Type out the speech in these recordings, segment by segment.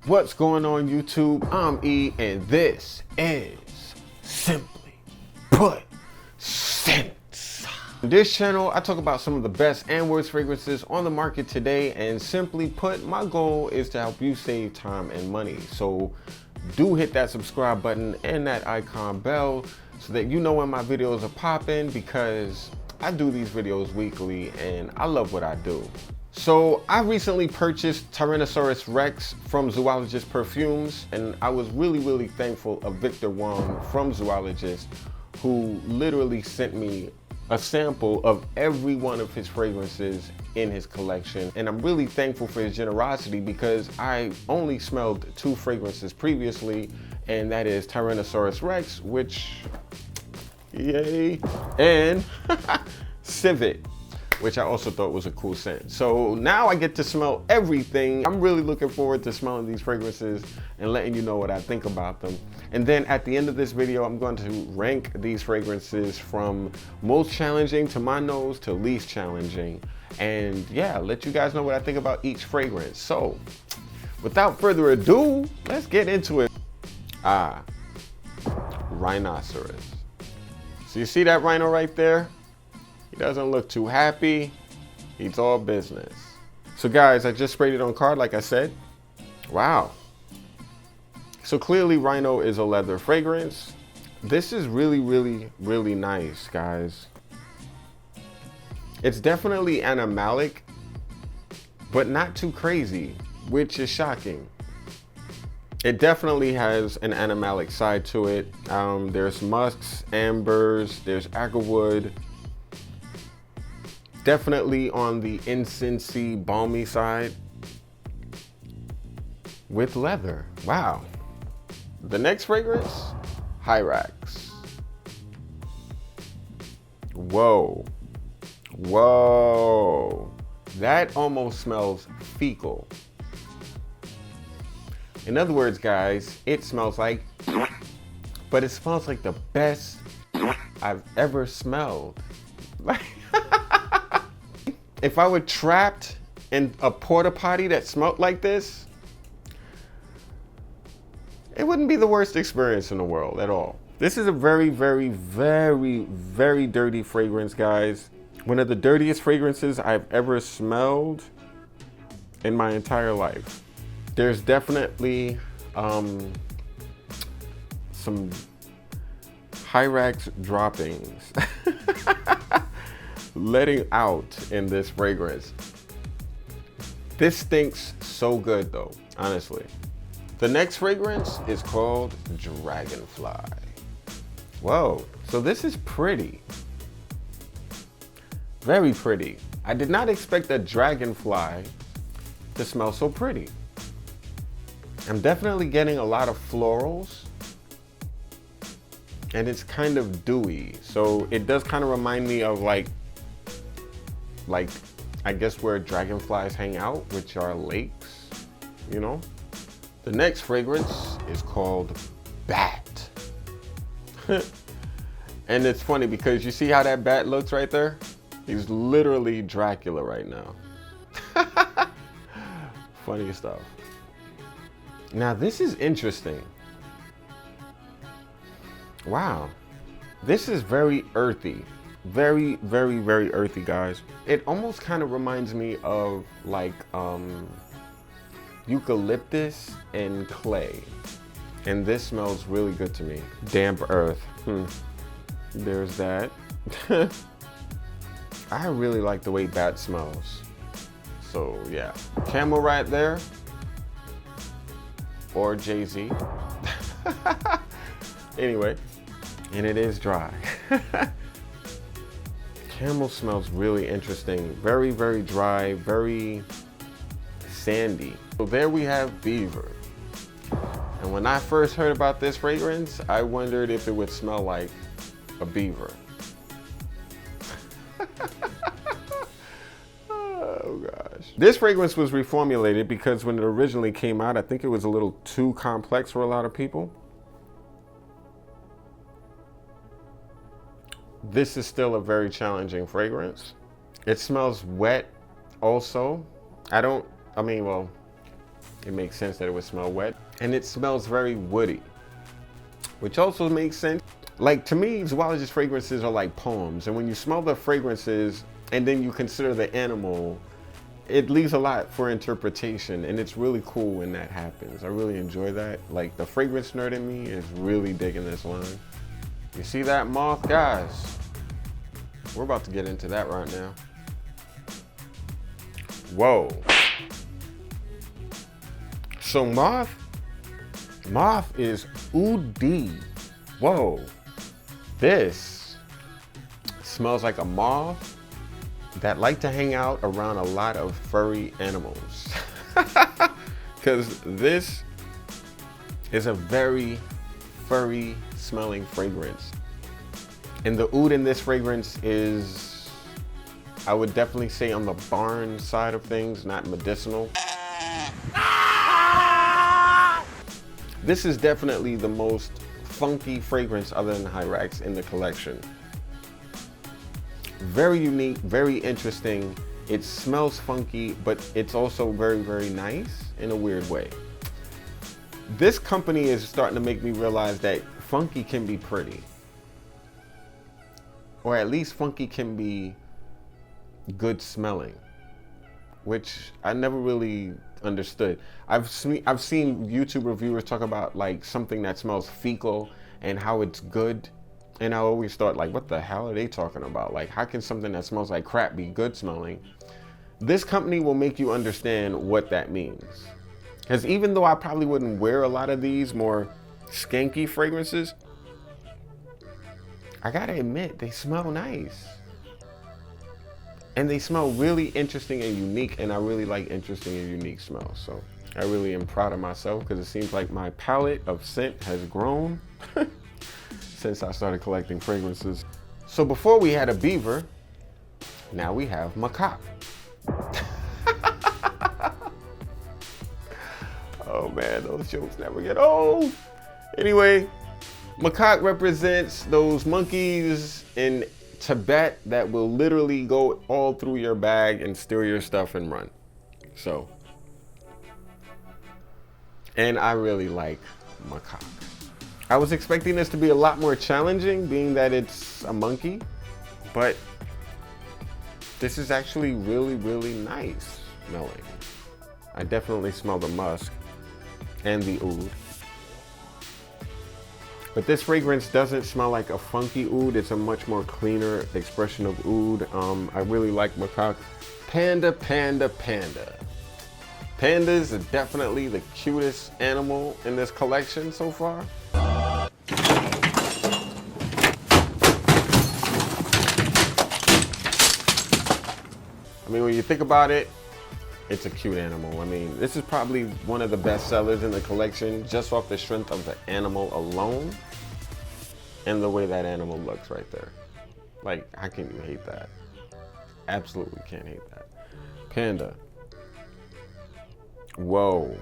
What's going on YouTube? I'm E and this is Simply Put Scents. On this channel, I talk about some of the best and worst fragrances on the market today, and simply put, my goal is to help you save time and money. So do hit that subscribe button and that icon bell so that you know when my videos are popping, because I do these videos weekly and I love what I do. So I recently purchased Tyrannosaurus Rex from Zoologist Perfumes, and I was really thankful of Victor Wong from Zoologist, who literally sent me a sample of every one of his fragrances in his collection. And I'm really thankful for his generosity, because I only smelled 2 fragrances previously, and that is Tyrannosaurus Rex, which, yay, and Civet, which I also thought was a cool scent. So now I get to smell everything. I'm really looking forward to smelling these fragrances and letting you know what I think about them. And then at the end of this video, I'm going to rank these fragrances from most challenging to my nose to least challenging. And yeah, let you guys know what I think about each fragrance. So without further ado, let's get into it. Rhinoceros. So you see that rhino right there? He doesn't look too happy. He's all business. So guys, I just sprayed it on card like I said. Wow. So clearly Rhino is a leather fragrance. This is really nice, guys. It's definitely animalic, but not too crazy, which is shocking. It definitely has an animalic side to it. There's musks, ambers, there's agarwood. Definitely on the incensey, balmy side with leather. Wow. The next fragrance, Hyrax. Whoa. Whoa. That almost smells fecal. In other words, guys, it smells like, but it smells like the best I've ever smelled. If I were trapped in a porta potty that smelled like this, it wouldn't be the worst experience in the world at all. This is a very dirty fragrance, guys. One of the dirtiest fragrances I've ever smelled in my entire life. There's definitely some Hyrax droppings letting out in this fragrance. This stinks so good though, honestly. The next fragrance is called Dragonfly. Whoa, so this is pretty. Very pretty. I did not expect a dragonfly to smell so pretty. I'm definitely getting a lot of florals, and it's kind of dewy. So it does kind of remind me of like I guess where dragonflies hang out, which are lakes, you know? The next fragrance is called Bat. And it's funny because you see how that bat looks right there? He's literally Dracula right now. Funny stuff. Now this is interesting. Wow. This is very earthy. Very earthy, guys. It almost kind of reminds me of like eucalyptus and clay. And this smells really good to me. Damp earth. There's that. I really like the way Bat smells. So yeah. Camel right there. Or Jay-Z. Anyway. And it is dry. Camel smells really interesting. Very dry, very sandy. So there we have Beaver. And when I first heard about this fragrance, I wondered if it would smell like a beaver. Oh gosh. This fragrance was reformulated because when it originally came out, I think it was a little too complex for a lot of people. This is still a very challenging fragrance. It smells wet also. Well, It makes sense that it would smell wet. And it smells very woody, which also makes sense. Like, to me, zoologist fragrances are like poems. And when you smell the fragrances and then you consider the animal, it leaves a lot for interpretation. And it's really cool when that happens. I really enjoy that. Like, the fragrance nerd in me is really digging this line. You see that, Moth? Guys, we're about to get into that right now. Whoa. So Moth is oud. Whoa. This smells like a moth that like to hang out around a lot of furry animals. Because this is a very furry smelling fragrance. And the oud in this fragrance is, I would definitely say, on the barn side of things, not medicinal. This is definitely the most funky fragrance other than Hyrax in the collection. Very unique, very interesting. It smells funky, but it's also very, very nice in a weird way. This company is starting to make me realize that funky can be pretty. Or at least funky can be good smelling, which I never really understood. I've seen YouTube reviewers talk about like something that smells fecal and how it's good. And I always thought, like, what the hell are they talking about? Like, how can something that smells like crap be good smelling? This company will make you understand what that means. Because even though I probably wouldn't wear a lot of these more skanky fragrances, I gotta admit, they smell nice. And they smell really interesting and unique, and I really like interesting and unique smells. So I really am proud of myself because it seems like my palette of scent has grown since I started collecting fragrances. So before we had a beaver, now we have Macaque. Oh man, those jokes never get old. Anyway, Macaque represents those monkeys in Tibet that will literally go all through your bag and steal your stuff and run. So, and I really like Macaque. I was expecting this to be a lot more challenging, being that it's a monkey, but this is actually really, really nice smelling. I definitely smell the musk and the oud. But this fragrance doesn't smell like a funky oud. It's a much more cleaner expression of oud. I really like Macaque. Panda, panda, panda. Pandas are definitely the cutest animal in this collection so far. I mean, when you think about it, it's a cute animal. I mean, this is probably one of the best sellers in the collection just off the strength of the animal alone and the way that animal looks right there. Like, how can you hate that? Absolutely can't hate that. Panda. Whoa.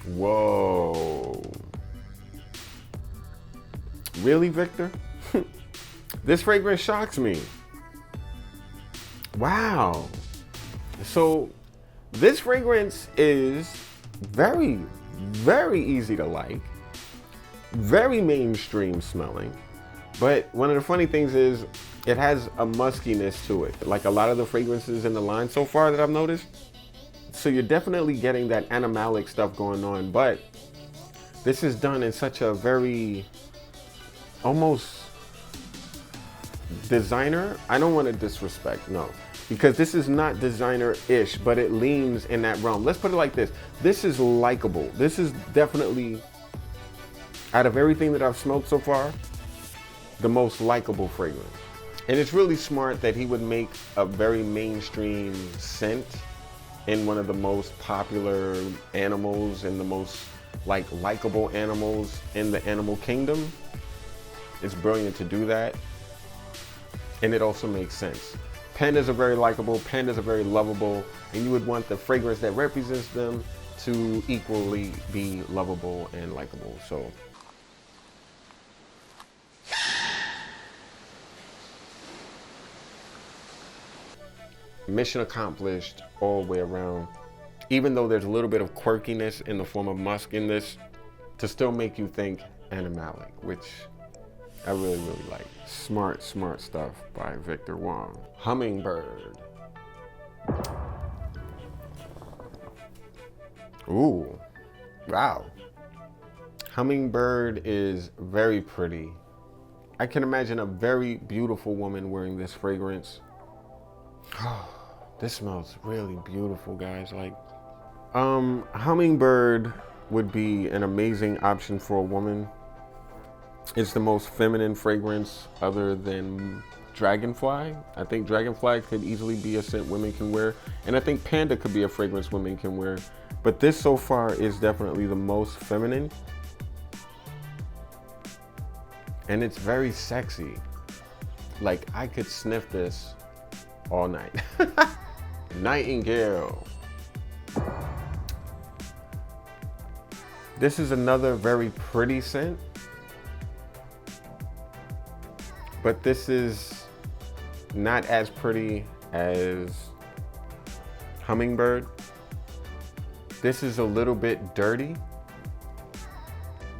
Whoa. Really, Victor? This fragrance shocks me. Wow. So this fragrance is very, very easy to like, very mainstream smelling. But one of the funny things is it has a muskiness to it, like a lot of the fragrances in the line so far that I've noticed. So you're definitely getting that animalic stuff going on, but this is done in such a very almost designer. I don't want to disrespect, no, because this is not designer-ish, but it leans in that realm. Let's put it like this. This is likable. This is definitely, out of everything that I've smoked so far, the most likable fragrance. And it's really smart that he would make a very mainstream scent in one of the most popular animals and the most likable animals in the animal kingdom. It's brilliant to do that. And it also makes sense. Pandas are very likable, pandas are very lovable, and you would want the fragrance that represents them to equally be lovable and likable. So mission accomplished all the way around. Even though there's a little bit of quirkiness in the form of musk in this, to still make you think animalic, which I really, really like. Smart, smart stuff by Victor Wong. Hummingbird. Ooh, wow. Hummingbird is very pretty. I can imagine a very beautiful woman wearing this fragrance. Oh, this smells really beautiful, guys. Like, Hummingbird would be an amazing option for a woman. It's the most feminine fragrance other than Dragonfly. I think Dragonfly could easily be a scent women can wear. And I think Panda could be a fragrance women can wear. But this so far is definitely the most feminine. And it's very sexy. Like, I could sniff this all night. Nightingale. This is another very pretty scent. But this is not as pretty as Hummingbird. This is a little bit dirty,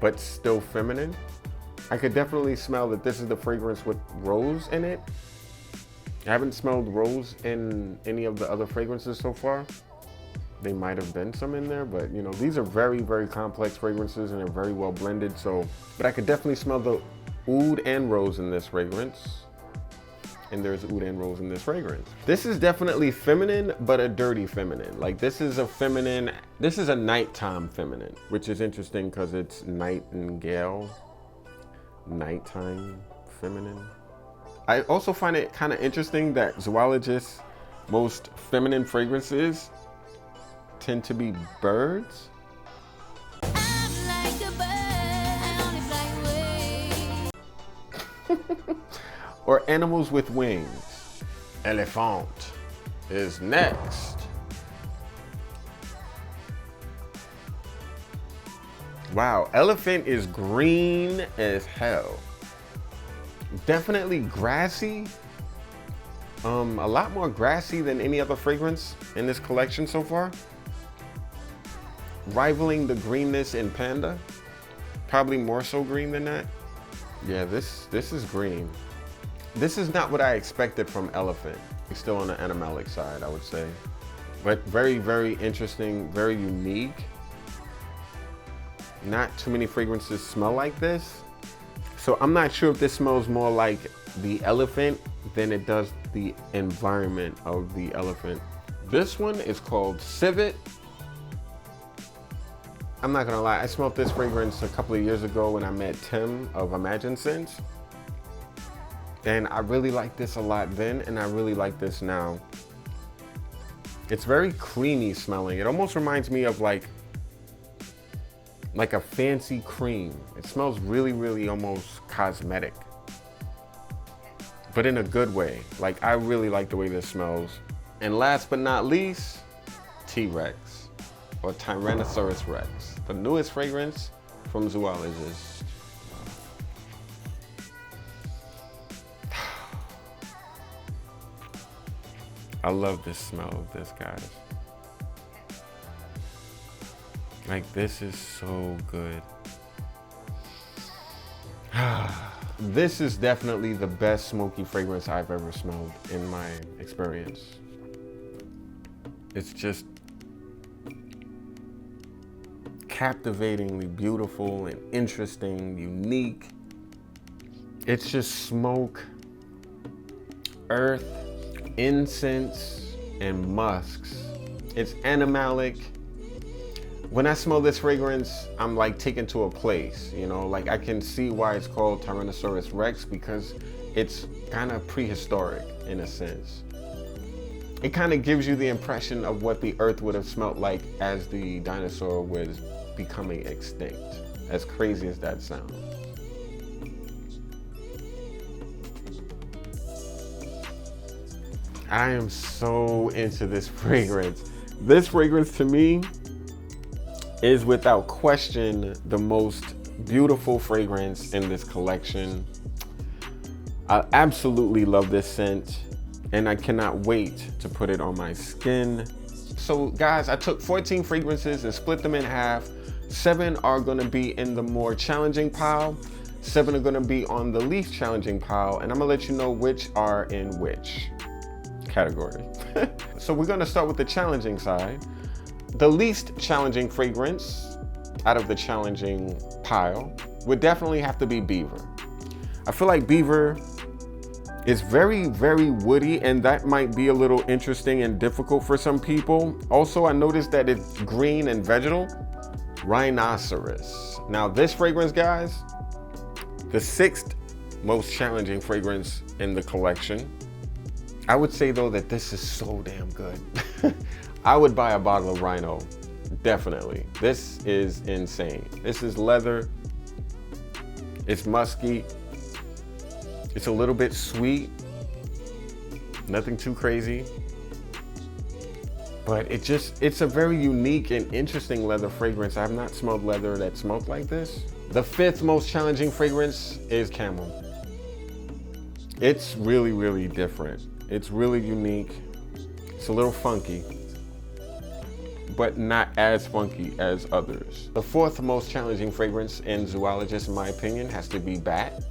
but still feminine. I could definitely smell that this is the fragrance with rose in it. I haven't smelled rose in any of the other fragrances so far. They might have been some in there, but you know, these are very, very complex fragrances and they're very well blended. So, but I could definitely smell the oud and rose in this fragrance. And there's oud and rose in this fragrance. This is definitely feminine, but a dirty feminine. Like, this is a feminine, this is a nighttime feminine, which is interesting because it's Nightingale. Nighttime feminine. I also find it kind of interesting that Zoologist's most feminine fragrances tend to be birds. I'm like a bird, I only fly away. Or animals with wings. Elephant is next. Wow, elephant is green as hell. Definitely grassy. A lot more grassy than any other fragrance in this collection so far. Rivaling the greenness in Panda. Probably more so green than that. Yeah, this is green. This is not what I expected from elephant. It's still on the animalic side, I would say. But very, very interesting, very unique. Not too many fragrances smell like this. So I'm not sure if this smells more like the elephant than it does the environment of the elephant. This one is called Civet. I'm not gonna lie, I smelled this fragrance a couple of years ago when I met Tim of Imagine Scents. And I really liked this a lot then, and I really like this now. It's very creamy smelling. It almost reminds me of like a fancy cream. It smells really, really almost cosmetic, but in a good way. Like, I really like the way this smells. And last but not least, T-Rex, or Tyrannosaurus Rex, the newest fragrance from Zoologist. I love this smell of this, guys. Like, this is so good. This is definitely the best smoky fragrance I've ever smelled in my experience. It's just captivatingly beautiful and interesting, unique. It's just smoke, earth, incense, and musks. It's animalic. When I smell this fragrance, I'm like taken to a place, you know, like I can see why it's called Tyrannosaurus Rex, because it's kind of prehistoric in a sense. It kind of gives you the impression of what the earth would have smelled like as the dinosaur was becoming extinct, as crazy as that sounds. I am so into this fragrance. This fragrance to me is without question the most beautiful fragrance in this collection. I absolutely love this scent. and I cannot wait to put it on my skin. So guys, I took 14 fragrances and split them in half. 7 are gonna be in the more challenging pile. 7 are gonna be on the least challenging pile, and I'm gonna let you know which are in which category. So we're gonna start with the challenging side. The least challenging fragrance out of the challenging pile would definitely have to be Beaver. I feel like Beaver is very, very woody, and that might be a little interesting and difficult for some people. Also, I noticed that it's green and vegetal. Rhinoceros. Now this fragrance, guys, the 6th most challenging fragrance in the collection. I would say though that this is so damn good. I would buy a bottle of Rhino, definitely. This is insane. This is leather, it's musky, it's a little bit sweet, nothing too crazy. But it's a very unique and interesting leather fragrance. I have not smelled leather that smelled like this. The 5th most challenging fragrance is Camel. It's really, really different. It's really unique. It's a little funky, but not as funky as others. The 4th most challenging fragrance in Zoologist, in my opinion, has to be Bat.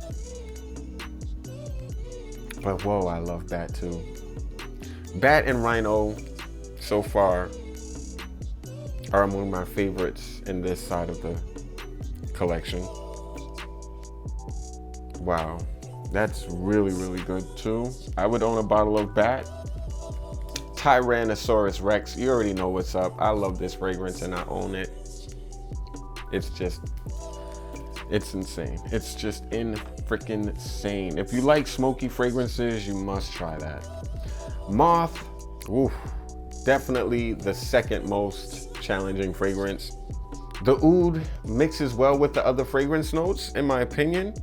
But whoa, I love Bat too. Bat and Rhino so far are among my favorites in this side of the collection. Wow, that's really, really good too. I would own a bottle of Bat. Tyrannosaurus Rex, you already know what's up. I love this fragrance and I own it. It's insane. It's just freaking insane. If you like smoky fragrances, you must try that. Moth, oof, definitely the 2nd most challenging fragrance. The oud mixes well with the other fragrance notes, in my opinion,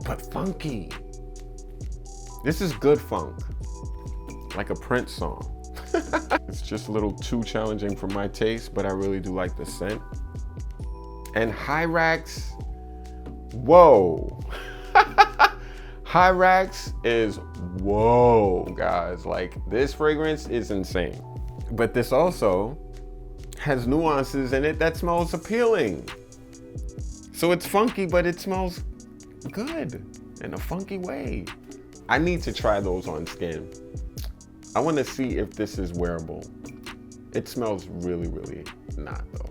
but funky. This is good funk, like a Prince song. It's just a little too challenging for my taste, but I really do like the scent. And Hyrax, whoa. Hyrax is whoa, guys. Like, this fragrance is insane. But this also has nuances in it that smells appealing. So it's funky, but it smells good in a funky way. I need to try those on skin. I want to see if this is wearable. It smells really, really not though.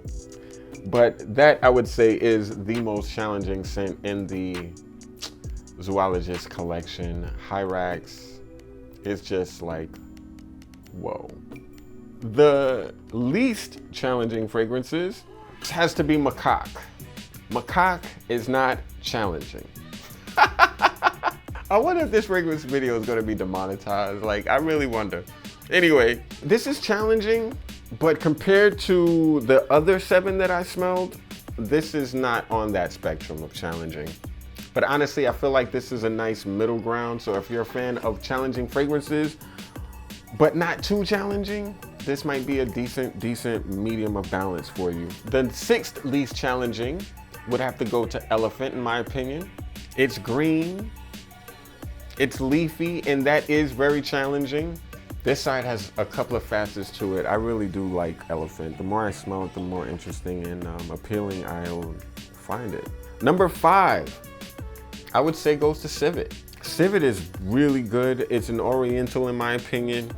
But that, I would say, is the most challenging scent in the Zoologist collection. Hyrax is just like, whoa. The least challenging fragrances has to be Macaque. Macaque is not challenging. I wonder if this fragrance video is gonna be demonetized. Like, I really wonder. Anyway, this is challenging, but compared to the other 7 that I smelled, this is not on that spectrum of challenging. But honestly, I feel like this is a nice middle ground. So if you're a fan of challenging fragrances, but not too challenging, this might be a decent medium of balance for you. The 6th least challenging would have to go to Elephant, in my opinion. It's green, it's leafy, and that is very challenging. This side has a couple of facets to it. I really do like Elephant. The more I smell it, the more interesting and appealing I'll find it. Number 5, I would say goes to Civet. Civet is really good. It's an Oriental, in my opinion.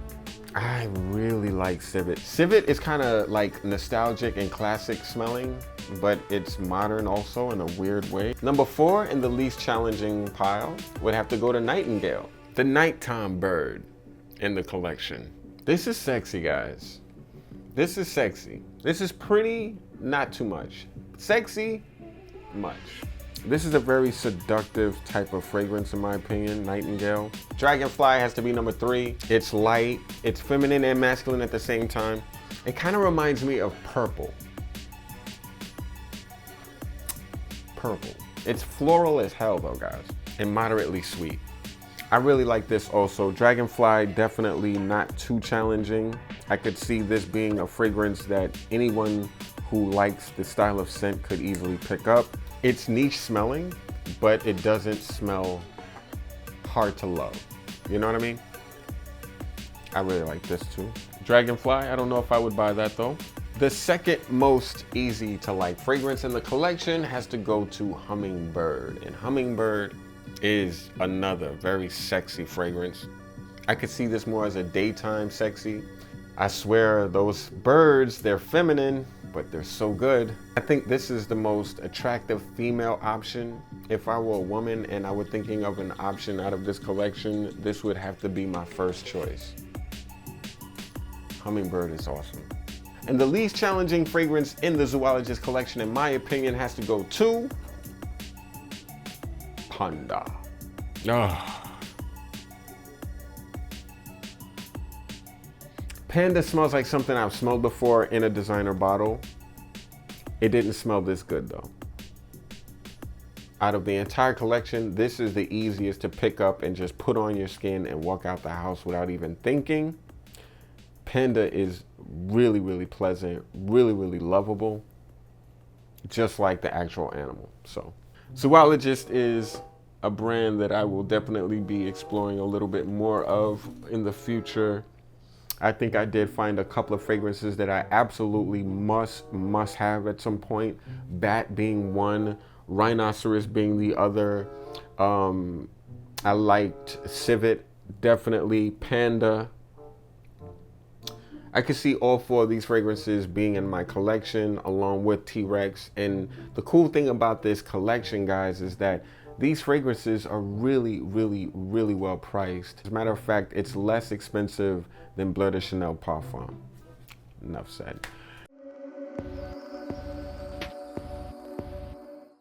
I really like Civet. Civet is kind of like nostalgic and classic smelling, but it's modern also in a weird way. Number 4 in the least challenging pile would have to go to Nightingale, the nighttime bird in the collection. This is sexy, guys. This is sexy. This is pretty, not too much. Sexy, much. This is a very seductive type of fragrance, in my opinion, Nightingale. Dragonfly has to be number 3. It's light, it's feminine and masculine at the same time. It kind of reminds me of purple. Purple. It's floral as hell though, guys, and moderately sweet. I really like this also. Dragonfly, definitely not too challenging. I could see this being a fragrance that anyone who likes the style of scent could easily pick up. It's niche smelling, but it doesn't smell hard to love. You know what I mean? I really like this too. Dragonfly, I don't know if I would buy that though. The second most easy to like fragrance in the collection has to go to Hummingbird. And Hummingbird is another very sexy fragrance. I could see this more as a daytime sexy. I swear those birds, they're feminine, but they're so good. I think this is the most attractive female option. If I were a woman and I were thinking of an option out of this collection, this would have to be my first choice. Hummingbird is awesome. And the least challenging fragrance in the Zoologist collection, in my opinion, has to go to Panda. Panda smells like something I've smelled before in a designer bottle. It didn't smell this good though. Out of the entire collection, this is the easiest to pick up and just put on your skin and walk out the house without even thinking. Panda is really, really pleasant, really, really lovable, just like the actual animal. So, Zoologist is a brand that I will definitely be exploring a little bit more of in the future. I think I did find a couple of fragrances that I absolutely must have at some point. Bat being one, Rhinoceros being the other. I liked Civet, definitely. Panda. I could see all four of these fragrances being in my collection along with T-Rex. And the cool thing about this collection, guys, is that these fragrances are really, really, really well priced. As a matter of fact, it's less expensive than Bleu de Chanel Parfum. Enough said.